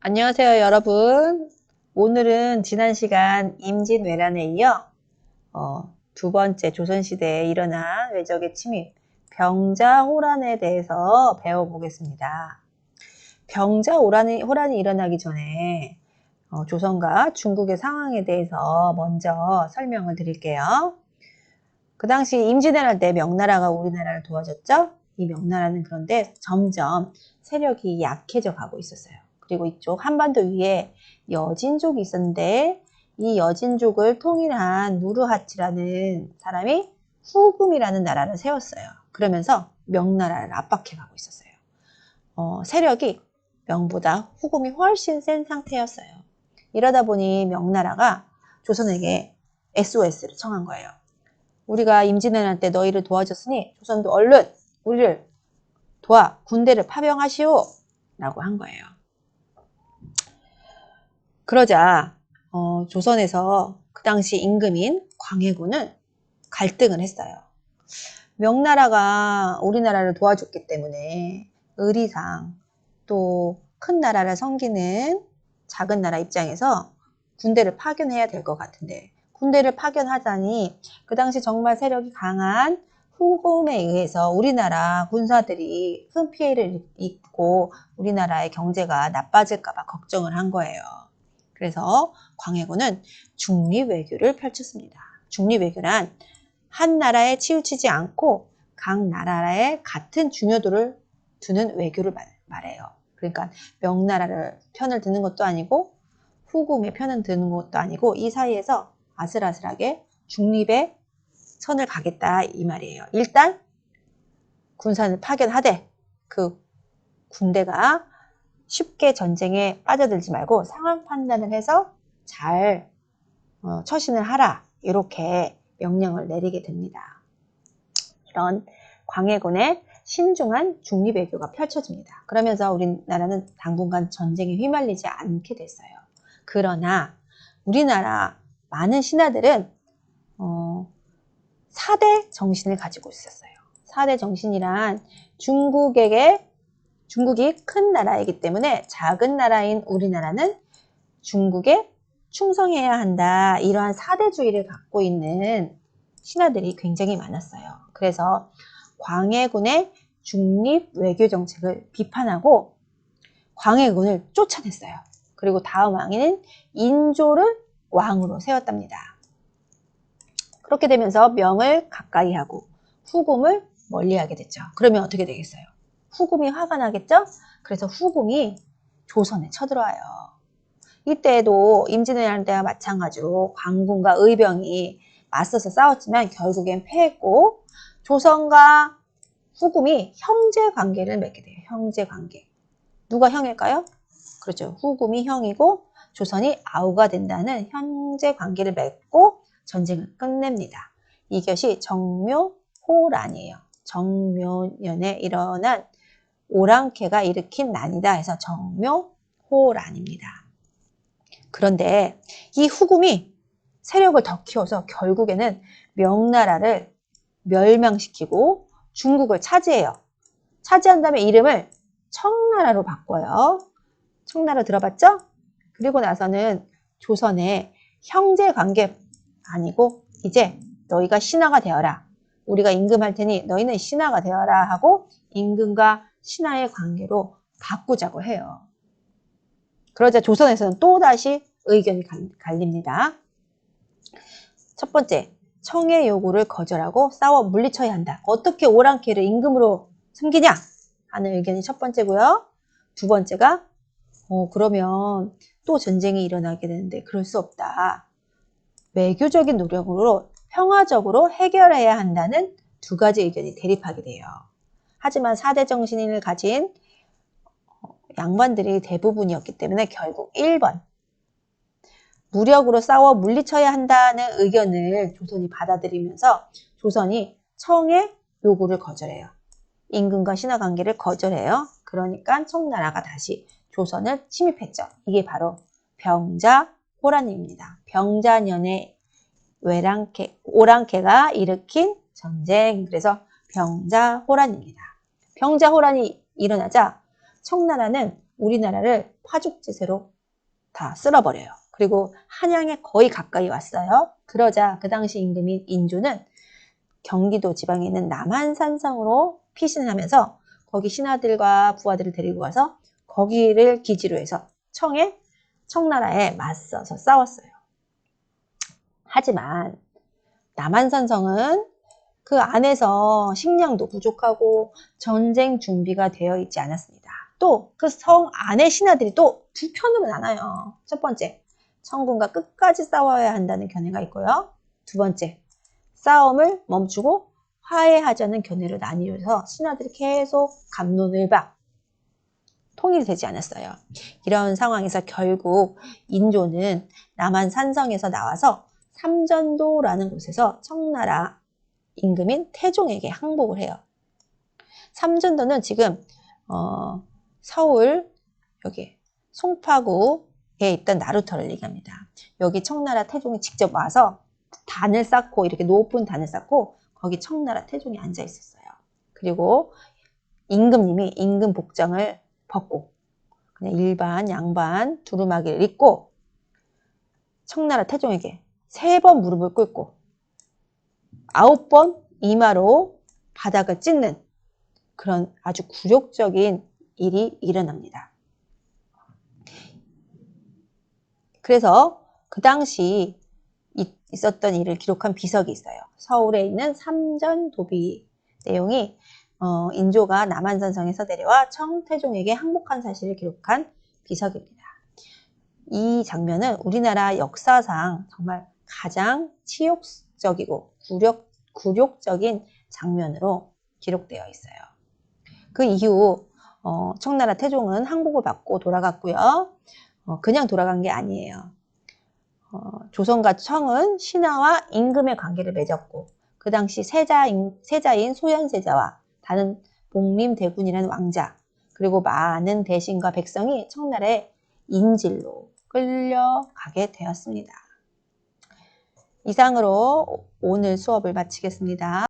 안녕하세요, 여러분. 오늘은 지난 시간 임진왜란에 이어 두 번째 조선시대에 일어난 외적의 침입, 병자호란에 대해서 배워보겠습니다. 병자호란이 일어나기 전에 조선과 중국의 상황에 대해서 먼저 설명을 드릴게요. 그 당시 임진왜란 때 명나라가 우리나라를 도와줬죠? 이 명나라는 그런데 점점 세력이 약해져 가고 있었어요. 그리고 이쪽 한반도 위에 여진족이 있었는데 이 여진족을 통일한 누르하치라는 사람이 후금이라는 나라를 세웠어요. 그러면서 명나라를 압박해 가고 있었어요. 세력이 명보다 후금이 훨씬 센 상태였어요. 이러다 보니 명나라가 조선에게 SOS를 청한 거예요. 우리가 임진왜란 때 너희를 도와줬으니 조선도 얼른 우리를 도와 군대를 파병하시오 라고 한 거예요. 그러자 조선에서 그 당시 임금인 광해군은 갈등을 했어요. 명나라가 우리나라를 도와줬기 때문에 의리상 또 큰 나라를 섬기는 작은 나라 입장에서 군대를 파견해야 될 것 같은데 군대를 파견하자니 그 당시 정말 세력이 강한 후금에 의해서 우리나라 군사들이 큰 피해를 입고 우리나라의 경제가 나빠질까 봐 걱정을 한 거예요. 그래서 광해군은 중립외교를 펼쳤습니다. 중립외교란 한 나라에 치우치지 않고 각 나라에 같은 중요도를 두는 외교를 말해요. 그러니까 명나라를 편을 드는 것도 아니고 후금의 편을 드는 것도 아니고 이 사이에서 아슬아슬하게 중립의 선을 가겠다 이 말이에요. 일단 군사를 파견하되 그 군대가 쉽게 전쟁에 빠져들지 말고 상황 판단을 해서 잘 처신을 하라 이렇게 명령을 내리게 됩니다. 이런 광해군의 신중한 중립외교가 펼쳐집니다. 그러면서 우리나라는 당분간 전쟁에 휘말리지 않게 됐어요. 그러나 우리나라 많은 신하들은 4대 정신을 가지고 있었어요. 4대 정신이란 중국이 큰 나라이기 때문에 작은 나라인 우리나라는 중국에 충성해야 한다. 이러한 사대주의를 갖고 있는 신하들이 굉장히 많았어요. 그래서 광해군의 중립 외교 정책을 비판하고 광해군을 쫓아냈어요. 그리고 다음 왕인 인조를 왕으로 세웠답니다. 그렇게 되면서 명을 가까이 하고 후금을 멀리하게 됐죠. 그러면 어떻게 되겠어요? 후금이 화가 나겠죠? 그래서 후금이 조선에 쳐들어와요. 이때에도 임진왜란 때와 마찬가지로 광군과 의병이 맞서서 싸웠지만 결국엔 패했고 조선과 후금이 형제 관계를 맺게 돼요. 형제 관계. 누가 형일까요? 그렇죠. 후금이 형이고 조선이 아우가 된다는 형제 관계를 맺고 전쟁을 끝냅니다. 이것이 정묘호란이에요. 정묘년에 일어난 오랑캐가 일으킨 난이다 해서 정묘호란입니다. 그런데 이 후금이 세력을 더 키워서 결국에는 명나라를 멸망시키고 중국을 차지해요. 차지한 다음에 이름을 청나라로 바꿔요. 청나라 들어봤죠? 그리고 나서는 조선의 형제관계 아니고 이제 너희가 신하가 되어라. 우리가 임금할 테니 너희는 신하가 되어라 하고 임금과 신하의 관계로 바꾸자고 해요. 그러자 조선에서는 또다시 의견이 갈립니다. 첫 번째, 청의 요구를 거절하고 싸워 물리쳐야 한다. 어떻게 오랑캐를 임금으로 섬기냐? 하는 의견이 첫 번째고요. 두 번째가 그러면 또 전쟁이 일어나게 되는데 그럴 수 없다. 외교적인 노력으로 평화적으로 해결해야 한다는 두 가지 의견이 대립하게 돼요. 하지만 4대 정신을 가진 양반들이 대부분이었기 때문에 결국 1번 무력으로 싸워 물리쳐야 한다는 의견을 조선이 받아들이면서 조선이 청의 요구를 거절해요. 임금과 신하 관계를 거절해요. 그러니까 청나라가 다시 조선을 침입했죠. 이게 바로 병자호란입니다. 병자년에 오랑캐가 일으킨 전쟁. 그래서 병자호란입니다. 병자호란이 일어나자 청나라는 우리나라를 파죽지세로 다 쓸어버려요. 그리고 한양에 거의 가까이 왔어요. 그러자 그 당시 임금인 인조는 경기도 지방에 있는 남한산성으로 피신을 하면서 거기 신하들과 부하들을 데리고 가서 거기를 기지로 해서 청나라에 맞서서 싸웠어요. 하지만 남한산성은 그 안에서 식량도 부족하고 전쟁 준비가 되어 있지 않았습니다. 또 그 성 안의 신하들이 또 두 편으로 나눠요. 첫 번째, 청군과 끝까지 싸워야 한다는 견해가 있고요. 두 번째, 싸움을 멈추고 화해하자는 견해로 나뉘어서 신하들이 계속 갑론을박 통일이 되지 않았어요. 이런 상황에서 결국 인조는 남한 산성에서 나와서 삼전도라는 곳에서 청나라 임금인 태종에게 항복을 해요. 삼전도는 지금 서울 여기 송파구에 있던 나루터를 얘기합니다. 여기 청나라 태종이 직접 와서 단을 쌓고 이렇게 높은 단을 쌓고 거기 청나라 태종이 앉아 있었어요. 그리고 임금님이 임금 복장을 벗고 그냥 일반 양반 두루마기를 입고 청나라 태종에게 3번 무릎을 꿇고 9번 이마로 바닥을 찢는 그런 아주 굴욕적인 일이 일어납니다. 그래서 그 당시 있었던 일을 기록한 비석이 있어요. 서울에 있는 삼전도비 내용이 인조가 남한산성에서 내려와 청태종에게 항복한 사실을 기록한 비석입니다. 이 장면은 우리나라 역사상 정말 가장 치욕적이고 굴욕적인 장면으로 기록되어 있어요. 그 이후 청나라 태종은 항복을 받고 돌아갔고요. 그냥 돌아간 게 아니에요. 조선과 청은 신하와 임금의 관계를 맺었고 그 당시 세자인 소현세자와 다른 복림대군이라는 왕자 그리고 많은 대신과 백성이 청나라의 인질로 끌려가게 되었습니다. 이상으로 오늘 수업을 마치겠습니다.